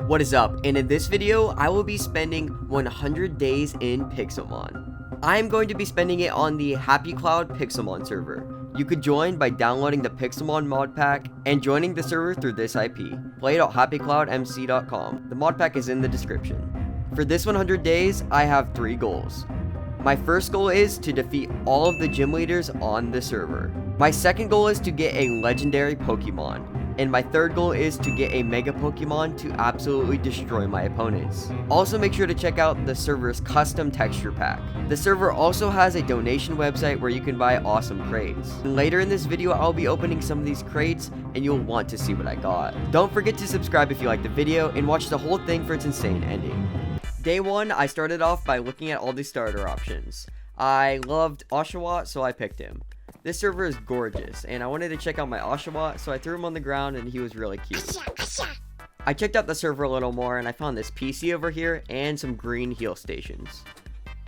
What is up? And in this video, I will be spending 100 days in PIXELMON. I am going to be spending it on the Happy Cloud PIXELMON server. You could join by downloading the PIXELMON mod pack and joining the server through this IP, play.happycloudmc.com. The mod pack is in the description. For this 100 days, I have 3 goals. My first goal is to defeat all of the gym leaders on the server. My second goal is to get a legendary Pokemon. And my third goal is to get a Mega Pokemon to absolutely destroy my opponents. Also make sure to check out the server's custom texture pack. The server also has a donation website where you can buy awesome crates. And later in this video, I'll be opening some of these crates and you'll want to see what I got. Don't forget to subscribe if you like the video and watch the whole thing for its insane ending. Day 1, I started off by looking at all the starter options. I loved Oshawott, so I picked him. This server is gorgeous, and I wanted to check out my Oshawott, so I threw him on the ground, and he was really cute. I checked out the server a little more, and I found this PC over here, and some green heal stations.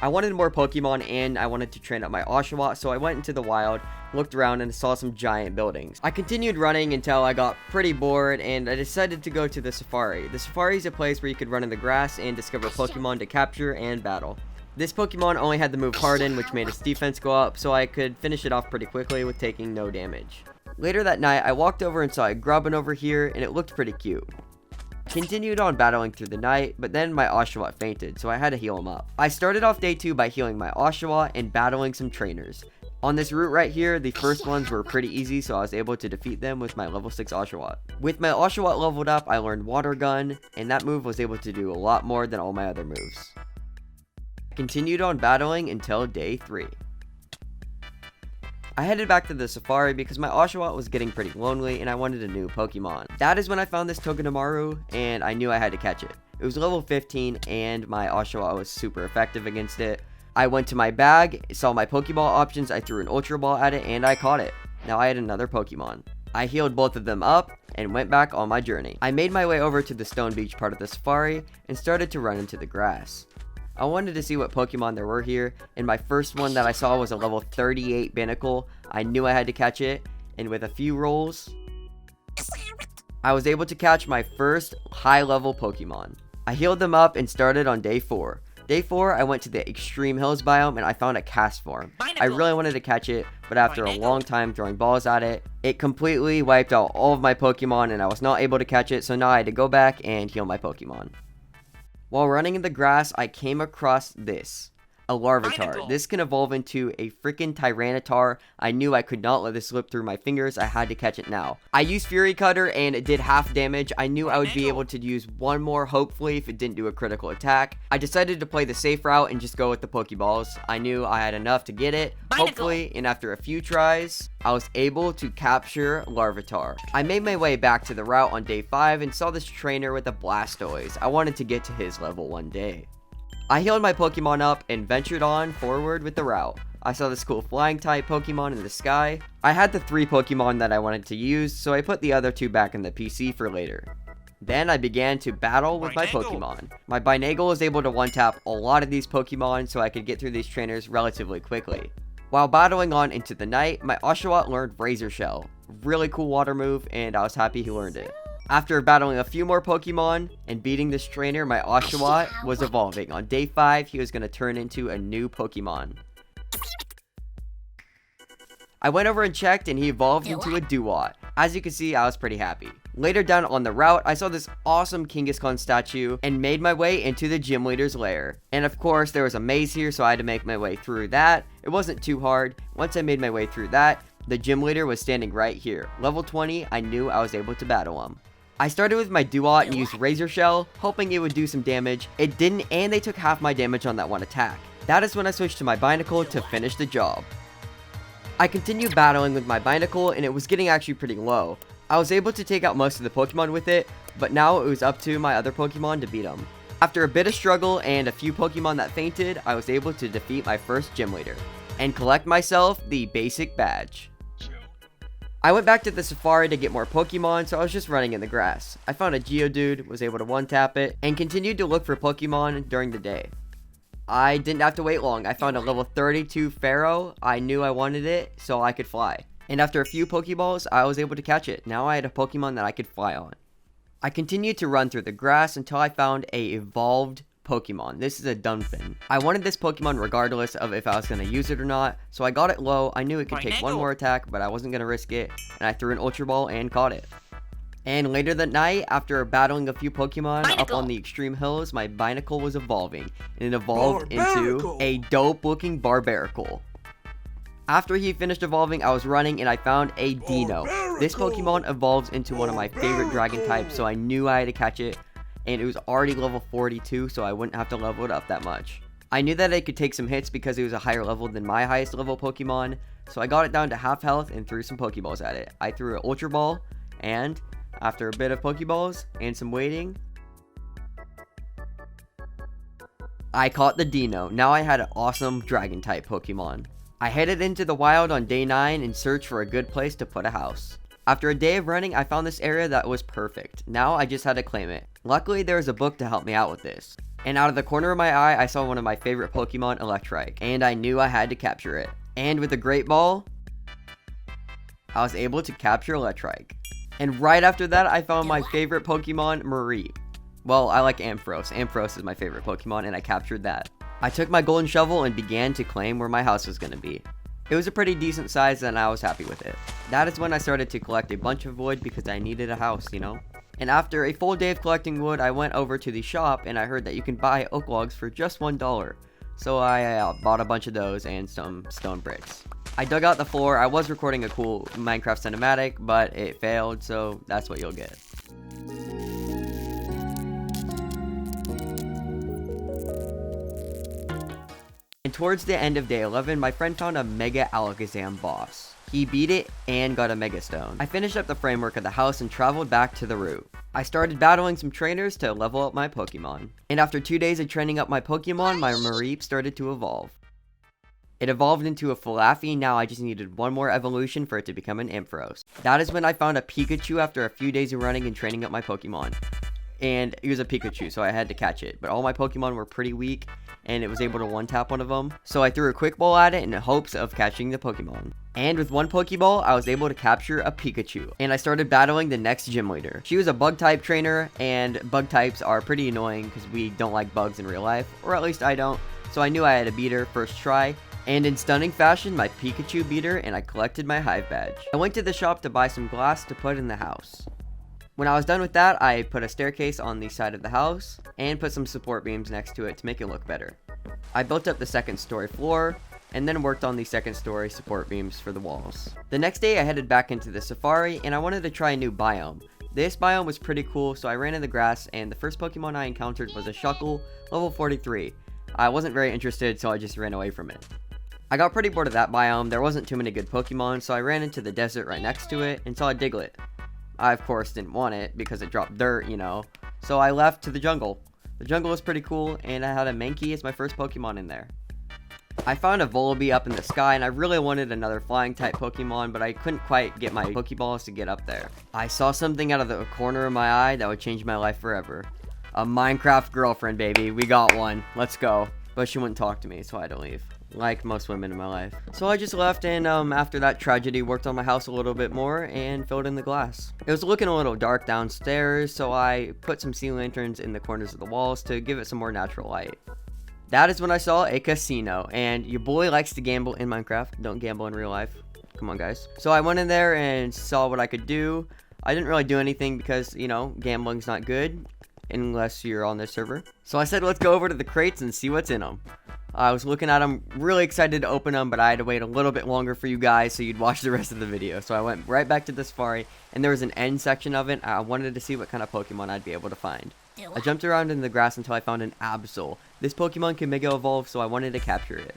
I wanted more Pokemon, and I wanted to train up my Oshawott, so I went into the wild, looked around, and saw some giant buildings. I continued running until I got pretty bored, and I decided to go to the Safari. The Safari is a place where you could run in the grass and discover Pokemon to capture and battle. This Pokemon only had the move Harden, which made its defense go up, so I could finish it off pretty quickly with taking no damage. Later that night, I walked over and saw a Grubbin over here, and it looked pretty cute. Continued on battling through the night, but then my Oshawott fainted, so I had to heal him up. I started off day 2 by healing my Oshawott and battling some trainers. On this route right here, the first ones were pretty easy, so I was able to defeat them with my level 6 Oshawott. With my Oshawott leveled up, I learned Water Gun, and that move was able to do a lot more than all my other moves. Continued on battling until day 3. I headed back to the Safari because my Oshawott was getting pretty lonely and I wanted a new Pokemon. That is when I found this Togedemaru and I knew I had to catch it. It was level 15 and my Oshawott was super effective against it. I went to my bag, saw my Pokeball options, I threw an Ultra Ball at it and I caught it. Now I had another Pokemon. I healed both of them up and went back on my journey. I made my way over to the Stone Beach part of the Safari and started to run into the grass. I wanted to see what Pokemon there were here, and my first one that I saw was a level 38 Binacle. I knew I had to catch it, and with a few rolls, I was able to catch my first high-level Pokemon. I healed them up and started on day 4. Day 4, I went to the Extreme Hills biome, and I found a Castform. I really wanted to catch it, but after a long time throwing balls at it, it completely wiped out all of my Pokemon, and I was not able to catch it, so now I had to go back and heal my Pokemon. While running in the grass, I came across this. A Larvitar. This can evolve into a freaking Tyranitar. I knew I could not let this slip through my fingers. I had to catch it now. I used Fury Cutter and it did half damage. I knew I would be able to use one more, hopefully, if it didn't do a critical attack. I decided to play the safe route and just go with the Pokeballs. I knew I had enough to get it, hopefully, and after a few tries, I was able to capture Larvitar. I made my way back to the route on day 5 and saw this trainer with a Blastoise. I wanted to get to his level one day. I healed my Pokemon up and ventured on forward with the route. I saw this cool flying type Pokemon in the sky. I had the 3 Pokemon that I wanted to use, so I put the other 2 back in the PC for later. Then I began to battle with my Pokemon. My Binagle was able to one-tap a lot of these Pokemon so I could get through these trainers relatively quickly. While battling on into the night, my Oshawott learned Razor Shell. Really cool water move, and I was happy he learned it. After battling a few more Pokemon and beating this trainer, my Oshawott was evolving. On day 5, he was going to turn into a new Pokemon. I went over and checked and he evolved into a Duat. As you can see, I was pretty happy. Later down on the route, I saw this awesome Kangaskhan statue and made my way into the gym leader's lair. And of course, there was a maze here, so I had to make my way through that. It wasn't too hard. Once I made my way through that, the gym leader was standing right here. Level 20, I knew I was able to battle him. I started with my Duat and used Razor Shell, hoping it would do some damage. It didn't, and they took half my damage on that one attack. That is when I switched to my Binacle to finish the job. I continued battling with my Binacle, and it was getting actually pretty low. I was able to take out most of the Pokemon with it, but now it was up to my other Pokemon to beat them. After a bit of struggle and a few Pokemon that fainted, I was able to defeat my first gym leader and collect myself the basic badge. I went back to the Safari to get more Pokemon, so I was just running in the grass. I found a Geodude, was able to one-tap it, and continued to look for Pokemon during the day. I didn't have to wait long. I found a level 32 Pharaoh. I knew I wanted it, so I could fly. And after a few Pokeballs, I was able to catch it. Now I had a Pokemon that I could fly on. I continued to run through the grass until I found a evolved Pokemon. This is a Dunfin. I wanted this Pokemon regardless of if I was going to use it or not, so I got it low. I knew it could take one more attack, but I wasn't going to risk it, and I threw an Ultra Ball and caught it. And later that night, after battling a few Pokemon up on the extreme hills, my Binacle was evolving, and it evolved into a dope-looking Barbaracle. After he finished evolving, I was running and I found a Dino. This Pokemon evolves into one of my favorite dragon types, so I knew I had to catch it, and it was already level 42, so I wouldn't have to level it up that much. I knew that it could take some hits because it was a higher level than my highest level Pokemon, so I got it down to half health and threw some Pokeballs at it. I threw an Ultra Ball, and after a bit of Pokeballs and some waiting, I caught the Dino. Now I had an awesome dragon type Pokemon. I headed into the wild on day 9 and searched for a good place to put a house. After a day of running, I found this area that was perfect. Now I just had to claim it. Luckily, there was a book to help me out with this. And out of the corner of my eye, I saw one of my favorite Pokemon, Electrike, and I knew I had to capture it. And with a Great Ball, I was able to capture Electrike. And right after that, I found my favorite Pokemon, Mareep. Well, I like Ampharos. Ampharos is my favorite Pokemon, and I captured that. I took my golden shovel and began to claim where my house was going to be. It was a pretty decent size, and I was happy with it. That is when I started to collect a bunch of wood because I needed a house, you know? And after a full day of collecting wood, I went over to the shop, and I heard that you can buy oak logs for just $1. So I bought a bunch of those and some stone bricks. I dug out the floor. I was recording a cool Minecraft cinematic, but it failed, so that's what you'll get. And towards the end of day 11, my friend found a Mega Alakazam boss. He beat it and got a Mega Stone. I finished up the framework of the house and traveled back to the route. I started battling some trainers to level up my Pokemon. And after 2 days of training up my Pokemon, my Mareep started to evolve. It evolved into a Falafi. Now I just needed one more evolution for it to become an Ampharos. That is when I found a Pikachu after a few days of running and training up my Pokemon. And it was a Pikachu, so I had to catch it. But all my Pokemon were pretty weak, and it was able to one-tap one of them. So I threw a quick ball at it in hopes of catching the Pokemon. And with one Pokeball, I was able to capture a Pikachu. And I started battling the next gym leader. She was a bug-type trainer, and bug types are pretty annoying because we don't like bugs in real life. Or at least I don't. So I knew I had to beat her first try. And in stunning fashion, my Pikachu beat her, and I collected my Hive badge. I went to the shop to buy some glass to put in the house. When I was done with that, I put a staircase on the side of the house and put some support beams next to it to make it look better. I built up the second story floor and then worked on the second story support beams for the walls. The next day I headed back into the safari and I wanted to try a new biome. This biome was pretty cool, so I ran in the grass and the first Pokemon I encountered was a Shuckle, level 43. I wasn't very interested, so I just ran away from it. I got pretty bored of that biome. There wasn't too many good Pokemon, so I ran into the desert right next to it and saw a Diglett. I, of course, didn't want it because it dropped dirt, you know, so I left to the jungle. The jungle was pretty cool, and I had a Mankey as my first Pokemon in there. I found a Volibee up in the sky, and I really wanted another flying-type Pokemon, but I couldn't quite get my Pokeballs to get up there. I saw something out of the corner of my eye that would change my life forever. A Minecraft girlfriend, baby. We got one. Let's go. But she wouldn't talk to me, so I had to leave. Like most women in my life. So I just left and after that tragedy worked on my house a little bit more and filled in the glass. It was looking a little dark downstairs, so I put some sea lanterns in the corners of the walls to give it some more natural light. That is when I saw a casino, and your boy likes to gamble in Minecraft. Don't gamble in real life. Come on, guys. So I went in there and saw what I could do. I didn't really do anything because, you know, gambling's not good unless you're on this server. So I said, let's go over to the crates and see what's in them. I was looking at them, really excited to open them, but I had to wait a little bit longer for you guys so you'd watch the rest of the video. So I went right back to the safari, and there was an end section of it. I wanted to see what kind of Pokemon I'd be able to find. I jumped around in the grass until I found an Absol. This Pokemon can Mega Evolve, so I wanted to capture it.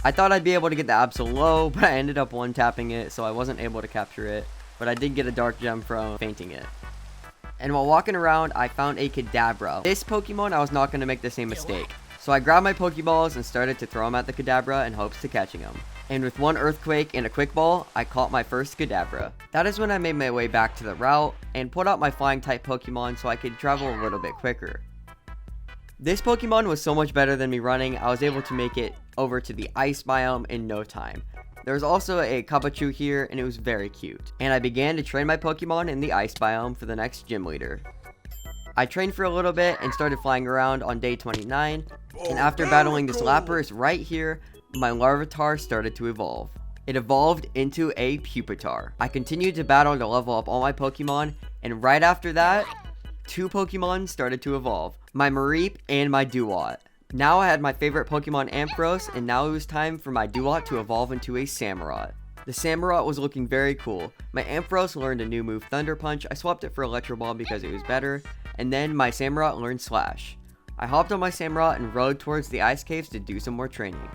I thought I'd be able to get the Absol low, but I ended up one-tapping it, so I wasn't able to capture it. But I did get a Dark Gem from fainting it. And while walking around, I found a Kadabra. This Pokemon, I was not going to make the same mistake. So I grabbed my Pokeballs and started to throw them at the Kadabra in hopes of catching them. And with one Earthquake and a Quick Ball, I caught my first Kadabra. That is when I made my way back to the route and put out my flying type Pokemon so I could travel a little bit quicker. This Pokemon was so much better than me running, I was able to make it over to the ice biome in no time. There was also a Kabachu here, and it was very cute. And I began to train my Pokemon in the ice biome for the next gym leader. I trained for a little bit and started flying around on day 29, and after battling this Lapras right here, my Larvitar started to evolve. It evolved into a Pupitar. I continued to battle to level up all my Pokemon, and right after that, 2 Pokemon started to evolve. My Mareep and my Duat. Now I had my favorite Pokemon Ampharos, and now it was time for my Duat to evolve into a Samurott. The Samurott was looking very cool. My Ampharos learned a new move, Thunder Punch. I swapped it for Electro Ball because it was better, and then my Samurott learned Slash. I hopped on my Samurott and rode towards the ice caves to do some more training.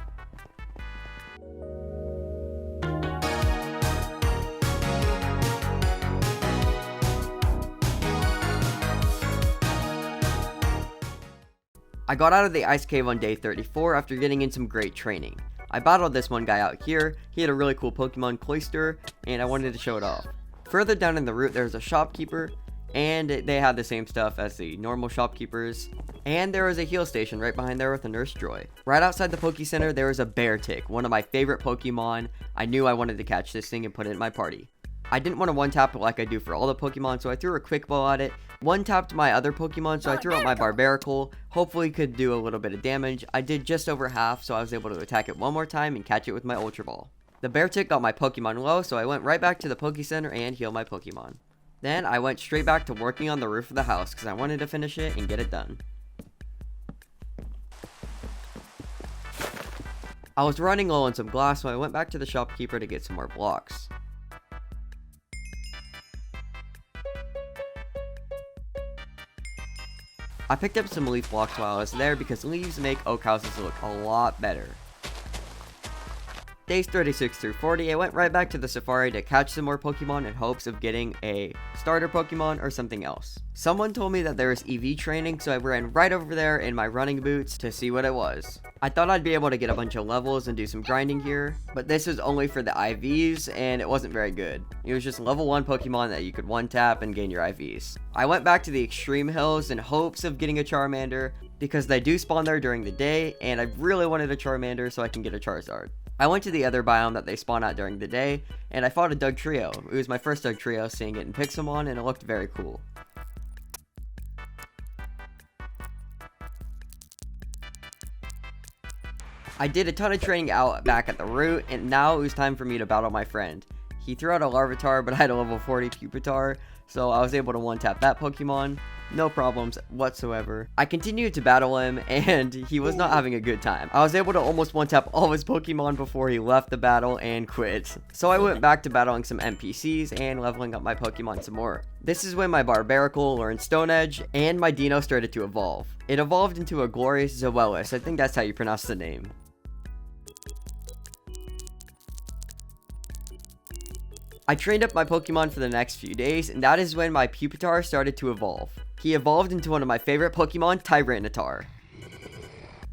I got out of the ice cave on day 34 after getting in some great training. I battled this one guy out here. He had a really cool Pokemon Cloyster, and I wanted to show it off. Further down in the route, there's a shopkeeper, and they had the same stuff as the normal shopkeepers. And there was a heal station right behind there with a Nurse Joy. Right outside the Poke Center, there was a Beartic, one of my favorite Pokemon. I knew I wanted to catch this thing and put it in my party. I didn't want to one-tap it like I do for all the Pokemon, so I threw a quick ball at it. One-tapped my other Pokemon, so I threw out my Barbaracle. Hopefully could do a little bit of damage. I did just over half, so I was able to attack it one more time and catch it with my Ultra Ball. The Beartic got my Pokemon low, so I went right back to the Poke Center and healed my Pokemon. Then I went straight back to working on the roof of the house, because I wanted to finish it and get it done. I was running low on some glass, so I went back to the shopkeeper to get some more blocks. I picked up some leaf blocks while I was there because leaves make oak houses look a lot better. Days 36 through 40, I went right back to the safari to catch some more Pokemon in hopes of getting a starter Pokemon or something else. Someone told me that there was EV training, so I ran right over there in my running boots to see what it was. I thought I'd be able to get a bunch of levels and do some grinding here, but this was only for the IVs and it wasn't very good. It was just level 1 Pokemon that you could one tap and gain your IVs. I went back to the extreme hills in hopes of getting a Charmander because they do spawn there during the day, and I really wanted a Charmander so I can get a Charizard. I went to the other biome that they spawn at during the day, and I fought a Dugtrio. It was my first Dugtrio, seeing it in PIXELMON, and it looked very cool. I did a ton of training out back at the route, and now it was time for me to battle my friend. He threw out a Larvitar, but I had a level 40 Pupitar, so I was able to one-tap that Pokemon. No problems whatsoever. I continued to battle him, and he was not having a good time. I was able to almost one-tap all of his Pokemon before he left the battle and quit. So I went back to battling some NPCs and leveling up my Pokemon some more. This is when my Barbaracle learned Stone Edge, and my Dino started to evolve. It evolved into a glorious Zoelis. I think that's how you pronounce the name. I trained up my Pokemon for the next few days, and that is when my Pupitar started to evolve. He evolved into one of my favorite Pokemon, Tyranitar.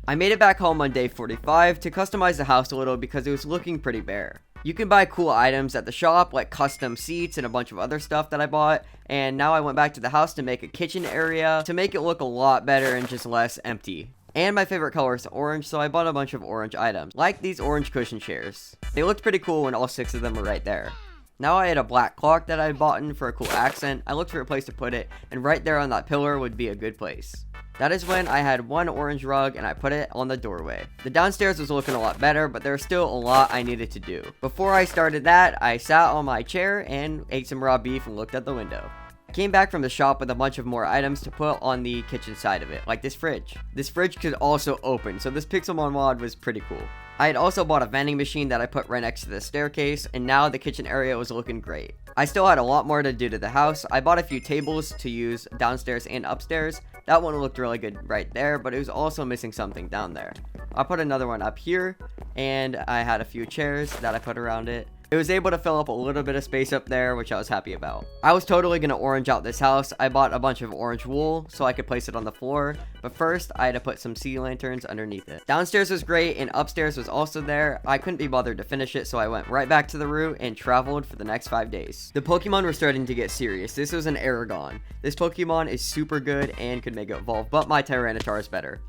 I made it back home on day 45 to customize the house a little because it was looking pretty bare. You can buy cool items at the shop, like custom seats and a bunch of other stuff that I bought, and now I went back to the house to make a kitchen area to make it look a lot better and just less empty. And my favorite color is orange, so I bought a bunch of orange items, like these orange cushion chairs. They looked pretty cool when all 6 of them were right there. Now I had a black clock that I had bought in for a cool accent. I looked for a place to put it, and right there on that pillar would be a good place. That is when I had one orange rug and I put it on the doorway. The downstairs was looking a lot better, but there was still a lot I needed to do. Before I started that, I sat on my chair and ate some raw beef and looked at the window. I came back from the shop with a bunch of more items to put on the kitchen side of it, like this fridge. This fridge could also open, so this PIXELMON mod was pretty cool. I had also bought a vending machine that I put right next to the staircase, and now the kitchen area was looking great. I still had a lot more to do to the house. I bought a few tables to use downstairs and upstairs. That one looked really good right there, but it was also missing something down there. I put another one up here, and I had a few chairs that I put around it. It was able to fill up a little bit of space up there, which I was happy about. I was totally going to orange out this house. I bought a bunch of orange wool so I could place it on the floor, but first I had to put some sea lanterns underneath it. Downstairs was great, and upstairs was also there. I couldn't be bothered to finish it, so I went right back to the route and traveled for the next 5 days. The Pokemon were starting to get serious. This was an Aragon. This Pokemon is super good and could make it evolve, but my Tyranitar is better.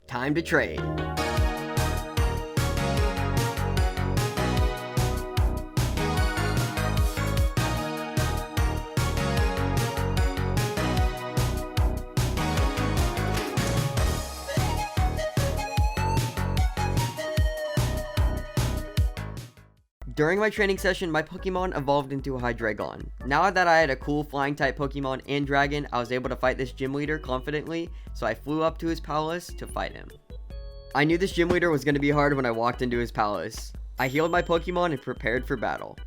Time to trade. During my training session, my Pokemon evolved into a Hydreigon. Now that I had a cool flying type Pokemon and Dragon, I was able to fight this gym leader confidently, so I flew up to his palace to fight him. I knew this gym leader was going to be hard when I walked into his palace. I healed my Pokemon and prepared for battle.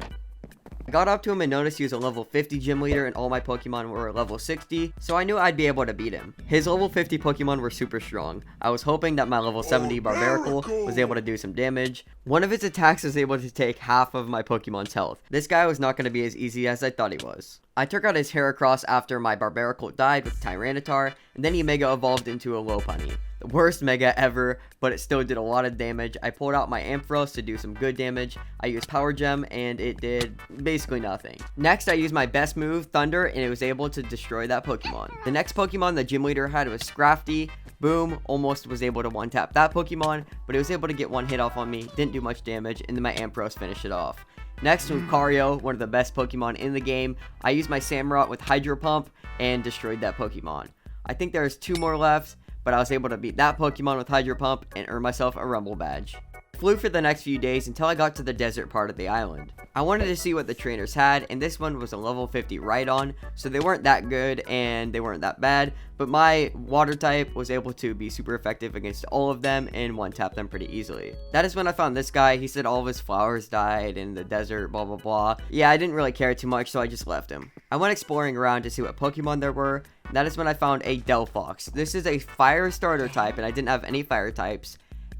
I got up to him and noticed he was a level 50 gym leader and all my Pokemon were level 60, so I knew I'd be able to beat him. His level 50 Pokemon were super strong. I was hoping that my level 70 Barbaracle was able to do some damage. One of his attacks was able to take half of my Pokemon's health. This guy was not going to be as easy as I thought he was. I took out his Heracross after my Barbaracle died with Tyranitar, and then he Mega Evolved into a Lopunny. The worst Mega ever, but it still did a lot of damage. I pulled out my Ampharos to do some good damage. I used Power Gem, and it did basically nothing. Next, I used my best move, Thunder, and it was able to destroy that Pokemon. The next Pokemon the gym leader had was Scrafty. Boom, almost was able to one-tap that Pokemon, but it was able to get one hit off on me, didn't do much damage, and then my Ampharos finished it off. Next was Lucario, one of the best Pokemon in the game. I used my Samurott with Hydro Pump and destroyed that Pokemon. I think there's 2 more left, but I was able to beat that Pokemon with Hydro Pump and earn myself a Rumble Badge. Flew for the next few days until I got to the desert part of the island. I wanted to see what the trainers had, and this one was a level 50 Rhydon, so they weren't that good and they weren't that bad, but my water type was able to be super effective against all of them and one-tap them pretty easily. That is when I found this guy. He said all of his flowers died in the desert, blah blah blah. Yeah, I didn't really care too much, so I just left him. I went exploring around to see what Pokemon there were. That is when I found a Delphox. This is a fire starter type, and I didn't have any fire types,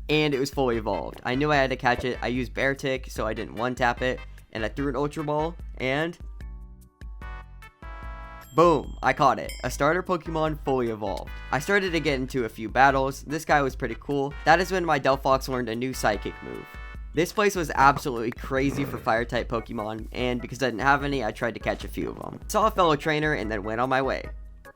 and it was fully evolved. I knew I had to catch it. I used Bear Tick, so I didn't one-tap it, and I threw an Ultra Ball, and boom, I caught it. A starter Pokemon fully evolved. I started to get into a few battles. This guy was pretty cool. That is when my Delphox learned a new Psychic move. This place was absolutely crazy for fire-type Pokemon, and because I didn't have any, I tried to catch a few of them. Saw a fellow trainer, and then went on my way.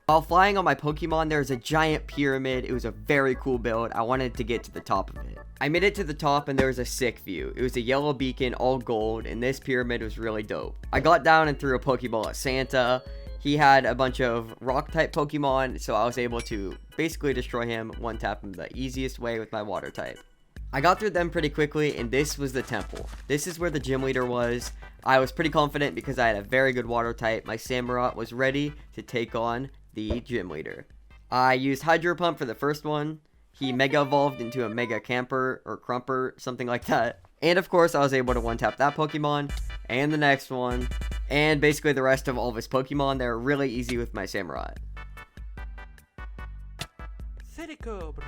While flying on my Pokemon, there was a giant pyramid. It was a very cool build. I wanted to get to the top of it. I made it to the top and there was a sick view. It was a yellow beacon, all gold, and this pyramid was really dope. I got down and threw a Pokeball at Santa. He had a bunch of rock-type Pokemon, so I was able to basically destroy him, one-tap him the easiest way with my water type. I got through them pretty quickly, and this was the temple. This is where the gym leader was. I was pretty confident because I had a very good water type. My Samurott was ready to take on the gym leader. I used Hydro Pump for the first one. He Mega Evolved into a Mega Camper or Crumper, something like that. And of course, I was able to one-tap that Pokemon and the next one. And basically the rest of all of his Pokemon. They're really easy with my Samurott. City Cobra.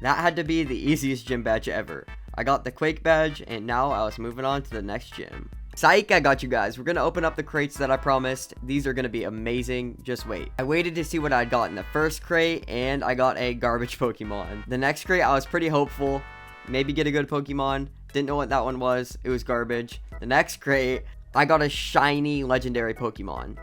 That had to be the easiest gym badge ever. I got the Quake badge, and now I was moving on to the next gym. Psych, I got you guys. We're going to open up the crates that I promised. These are going to be amazing. Just wait. I waited to see what I got in the first crate, and I got a garbage Pokemon. The next crate, I was pretty hopeful. Maybe get a good Pokemon. Didn't know what that one was. It was garbage. The next crate, I got a shiny legendary Pokemon.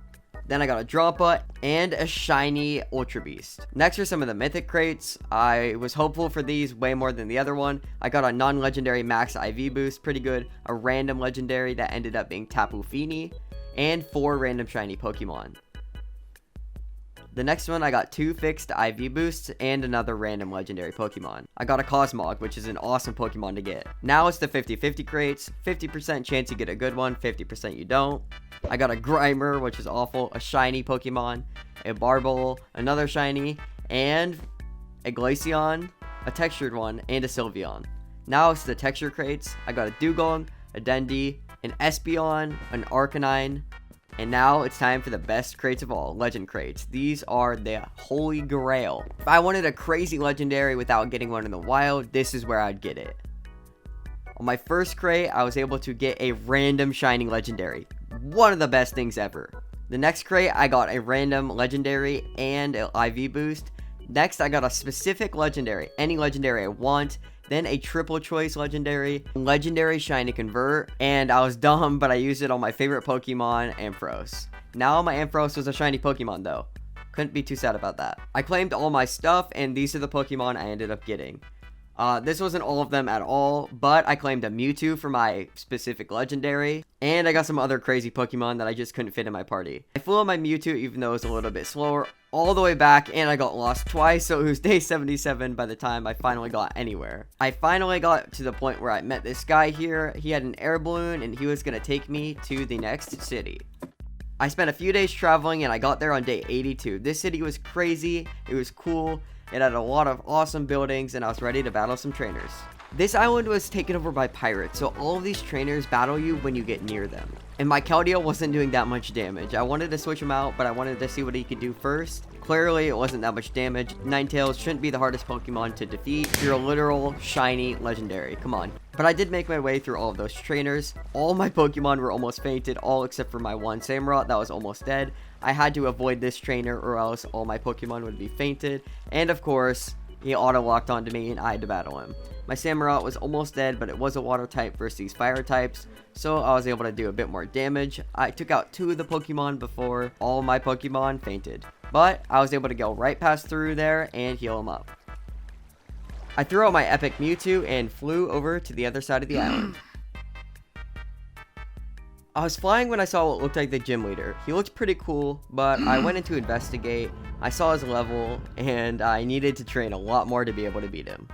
Then I got a Droppa and a shiny Ultra Beast. Next are some of the mythic crates. I was hopeful for these way more than the other one. I got a non-legendary max IV boost, pretty good. A random legendary that ended up being Tapu Fini. And 4 random shiny Pokemon. The next one, I got 2 fixed IV boosts and another random legendary Pokemon. I got a Cosmog, which is an awesome Pokemon to get. Now it's the 50-50 crates. 50% chance you get a good one, 50% you don't. I got a Grimer, which is awful, a shiny Pokemon, a Barbol, another shiny, and a Glaceon, a textured one, and a Sylveon. Now it's the texture crates. I got a Dugong, a Dendi, an Espeon, an Arcanine, and now it's time for the best crates of all, legend crates. These are the holy grail. If I wanted a crazy legendary without getting one in the wild, this is where I'd get it. On my first crate, I was able to get a random shiny legendary. One of the best things ever. The next crate, I got a random legendary and an IV boost. Next, I got a specific legendary, any legendary I want. Then a triple choice legendary shiny convert, and I was dumb, but I used it on my favorite Pokemon, Ampharos. Now my Ampharos was a shiny Pokemon though. Couldn't be too sad about that. I claimed all my stuff, and these are the Pokemon I ended up getting. This wasn't all of them at all, but I claimed a Mewtwo for my specific legendary, and I got some other crazy Pokemon that I just couldn't fit in my party. I flew on my Mewtwo even though it was a little bit slower, all the way back, and I got lost twice, so it was day 77 by the time I finally got anywhere. I finally got to the point where I met this guy here. He had an air balloon, and he was gonna take me to the next city. I spent a few days traveling, and I got there on day 82. This city was crazy, it was cool, it had a lot of awesome buildings, and I was ready to battle some trainers. This island was taken over by pirates, so all of these trainers battle you when you get near them. And my Keldeo wasn't doing that much damage. I wanted to switch him out, but I wanted to see what he could do first. Clearly, it wasn't that much damage. Ninetales shouldn't be the hardest Pokemon to defeat. You're a literal, shiny, legendary. Come on. But I did make my way through all of those trainers. All my Pokemon were almost fainted, all except for my one Samurott that was almost dead. I had to avoid this trainer or else all my Pokemon would be fainted. And of course, he auto-locked onto me and I had to battle him. My Samurott was almost dead, but it was a water type versus these fire types, so I was able to do a bit more damage. I took out 2 of the Pokemon before all my Pokemon fainted, but I was able to go right past through there and heal him up. I threw out my epic Mewtwo and flew over to the other side of the island. I was flying when I saw what looked like the gym leader. He looked pretty cool, but I went in to investigate. I saw his level, and I needed to train a lot more to be able to beat him.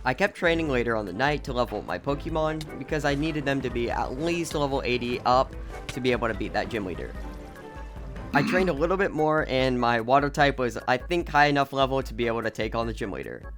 I kept training later on the night to level up my Pokemon because I needed them to be at least level 80 up to be able to beat that gym leader. I trained a little bit more and my water type was, I think, high enough level to be able to take on the gym leader.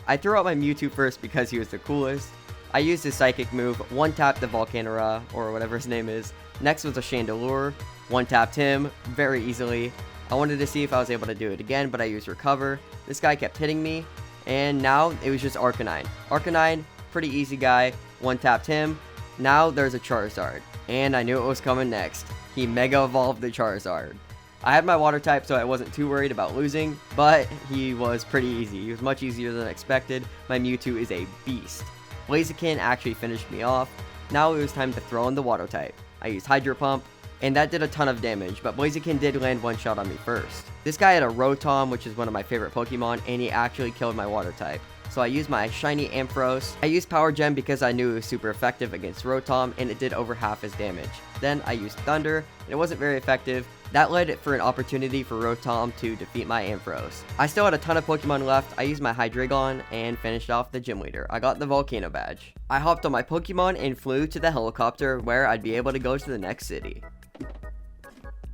I threw out my Mewtwo first because he was the coolest. I used his psychic move, one-tapped the Volcanora, or whatever his name is. Next was a Chandelure, one-tapped him very easily. I wanted to see if I was able to do it again, but I used Recover. This guy kept hitting me. And now it was just Arcanine. Arcanine, pretty easy guy. One-tapped him. Now there's a Charizard. And I knew it was coming next. He Mega Evolved the Charizard. I had my water type, so I wasn't too worried about losing. But he was pretty easy. He was much easier than expected. My Mewtwo is a beast. Blaziken actually finished me off. Now it was time to throw in the water type. I used Hydro Pump. And that did a ton of damage, but Blaziken did land one shot on me first. This guy had a Rotom, which is one of my favorite Pokemon, and he actually killed my water type. So I used my shiny Ampharos. I used Power Gem because I knew it was super effective against Rotom, and it did over half his damage. Then I used Thunder, and it wasn't very effective. That led for an opportunity for Rotom to defeat my Ampharos. I still had a ton of Pokemon left. I used my Hydreigon and finished off the gym leader. I got the Volcano badge. I hopped on my Pokemon and flew to the helicopter where I'd be able to go to the next city.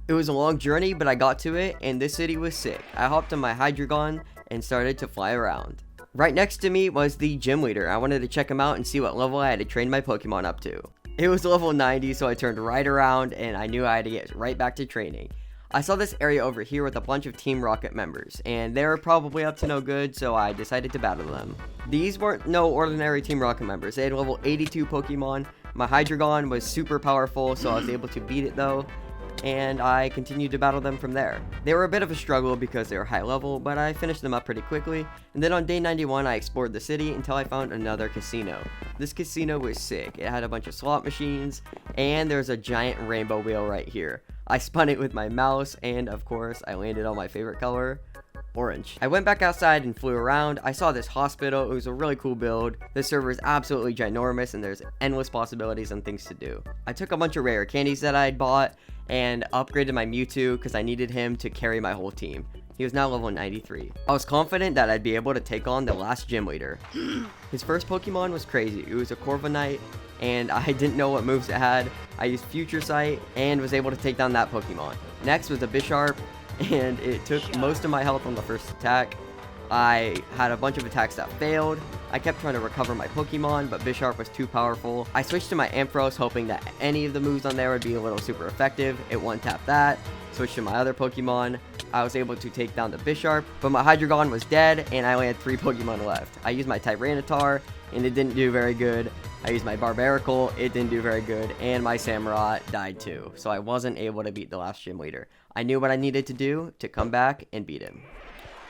It was a long journey, but I got to it, and this city was sick. I hopped on my Hydreigon and started to fly around. Right next to me was the gym leader. I wanted to check him out and see what level I had to train my Pokemon up to. It was level 90, so I turned right around, and I knew I had to get right back to training. I saw this area over here with a bunch of Team Rocket members, and they were probably up to no good, so I decided to battle them. These weren't no ordinary Team Rocket members. They had level 82 Pokemon. My Hydreigon was super powerful, so I was able to beat it though. And I continued to battle them from there. They were a bit of a struggle because they were high level, but I finished them up pretty quickly. And then on day 91, I explored the city until I found another casino. This casino was sick. It had a bunch of slot machines, and there's a giant rainbow wheel right here. I spun it with my mouse, and of course, I landed on my favorite color, orange. I went back outside and flew around. I saw this hospital. It was a really cool build. This server is absolutely ginormous, and there's endless possibilities and things to do. I took a bunch of rare candies that I'd bought, and upgraded my Mewtwo because I needed him to carry my whole team. He was now level 93. I was confident that I'd be able to take on the last gym leader. His first Pokemon was crazy. It was a Corviknight, and I didn't know what moves it had. I used Future Sight and was able to take down that Pokemon. Next was a Bisharp, and it took most of my health on the first attack. I had a bunch of attacks that failed. I kept trying to recover my Pokemon, but Bisharp was too powerful. I switched to my Ampharos, hoping that any of the moves on there would be a little super effective. It one-tapped that. Switched to my other Pokemon. I was able to take down the Bisharp, but my Hydreigon was dead, and I only had 3 Pokemon left. I used my Tyranitar, and it didn't do very good. I used my Barbaracle, it didn't do very good, and my Samurott died too, so I wasn't able to beat the last gym leader. I knew what I needed to do to come back and beat him.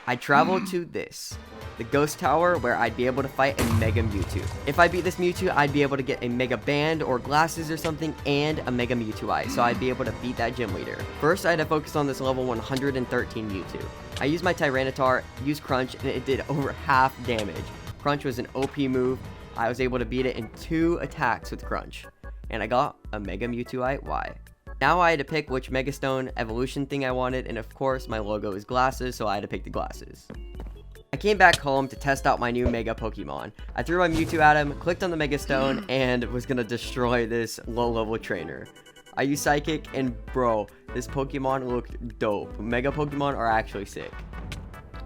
I traveled to the Ghost Tower, where I'd be able to fight a Mega Mewtwo. If I beat this Mewtwo, I'd be able to get a Mega Band or glasses or something, and a Mega Mewtwo Eye, so I'd be able to beat that gym leader. First, I had to focus on this level 113 Mewtwo. I used my Tyranitar, used Crunch, and it did over half damage. Crunch was an OP move. I was able to beat it in 2 attacks with Crunch, and I got a Mega Mewtwo Eye Y. Now I had to pick which Mega Stone evolution thing I wanted, and of course my logo is glasses, so I had to pick the glasses. I came back home to test out my new Mega Pokemon. I threw my Mewtwo at him, clicked on the Mega Stone, and was gonna destroy this low-level trainer. I used Psychic, and bro, this Pokemon looked dope. Mega Pokemon are actually sick.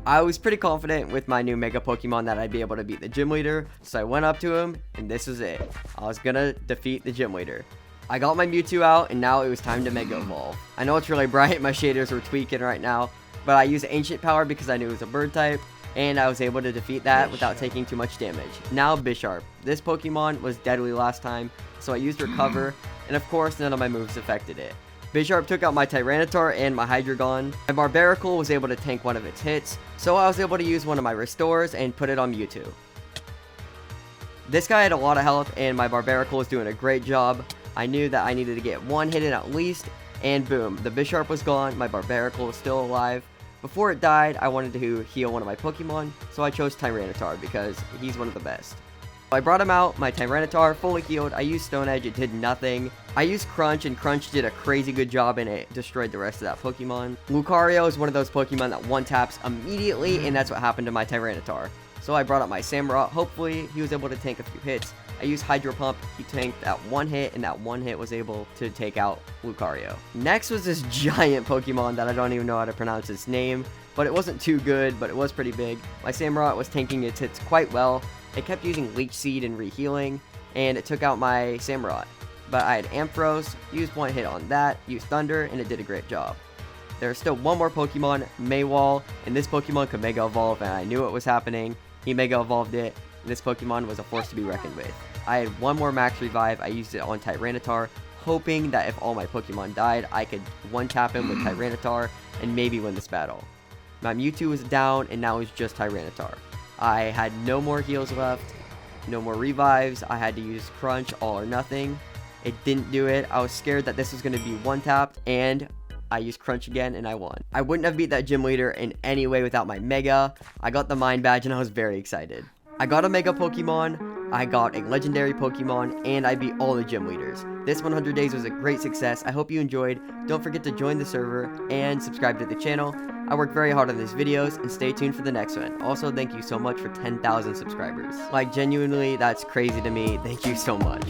I was pretty confident with my new Mega Pokemon that I'd be able to beat the gym leader, so I went up to him, and this was it. I was gonna defeat the gym leader. I got my Mewtwo out, and now it was time to Mega Evolve. I know it's really bright, my shaders were tweaking right now, but I used Ancient Power because I knew it was a bird type, and I was able to defeat that without taking too much damage. Now Bisharp. This Pokemon was deadly last time, so I used Recover, and of course none of my moves affected it. Bisharp took out my Tyranitar and my Hydreigon. My Barbaracle was able to tank one of its hits, so I was able to use one of my Restores and put it on Mewtwo. This guy had a lot of health, and my Barbaracle was doing a great job. I knew that I needed to get one hit in at least, and boom, the Bisharp was gone, my Barbaracle was still alive. Before it died, I wanted to heal one of my Pokemon, so I chose Tyranitar because he's one of the best. I brought him out, my Tyranitar, fully healed. I used Stone Edge, it did nothing. I used Crunch, and Crunch did a crazy good job, and it destroyed the rest of that Pokemon. Lucario is one of those Pokemon that one-taps immediately, and that's what happened to my Tyranitar. So I brought up my Samurott. Hopefully, he was able to tank a few hits. I used Hydro Pump, he tanked that one hit, and that one hit was able to take out Lucario. Next was this giant Pokemon that I don't even know how to pronounce its name, but it wasn't too good, but it was pretty big. My Samurott was tanking its hits quite well. It kept using Leech Seed and Rehealing, and it took out my Samurott. But I had Ampharos, used one hit on that, used Thunder, and it did a great job. There's still one more Pokemon, Maywall, and this Pokemon could Mega Evolve, and I knew it was happening. He Mega Evolved it, and this Pokemon was a force to be reckoned with. I had one more Max Revive, I used it on Tyranitar, hoping that if all my Pokemon died, I could one-tap him with Tyranitar, and maybe win this battle. My Mewtwo was down, and now it's just Tyranitar. I had no more heals left, no more revives. I had to use Crunch, all or nothing. It didn't do it. I was scared that this was going to be one-tapped, and I used Crunch again, and I won. I wouldn't have beat that gym leader in any way without my Mega. I got the Mind Badge, and I was very excited. I got a Mega Pokemon, I got a Legendary Pokemon, and I beat all the gym leaders. This 100 days was a great success. I hope you enjoyed. Don't forget to join the server and subscribe to the channel. I work very hard on these videos, and stay tuned for the next one. Also, thank you so much for 10,000 subscribers. Like, genuinely, that's crazy to me. Thank you so much.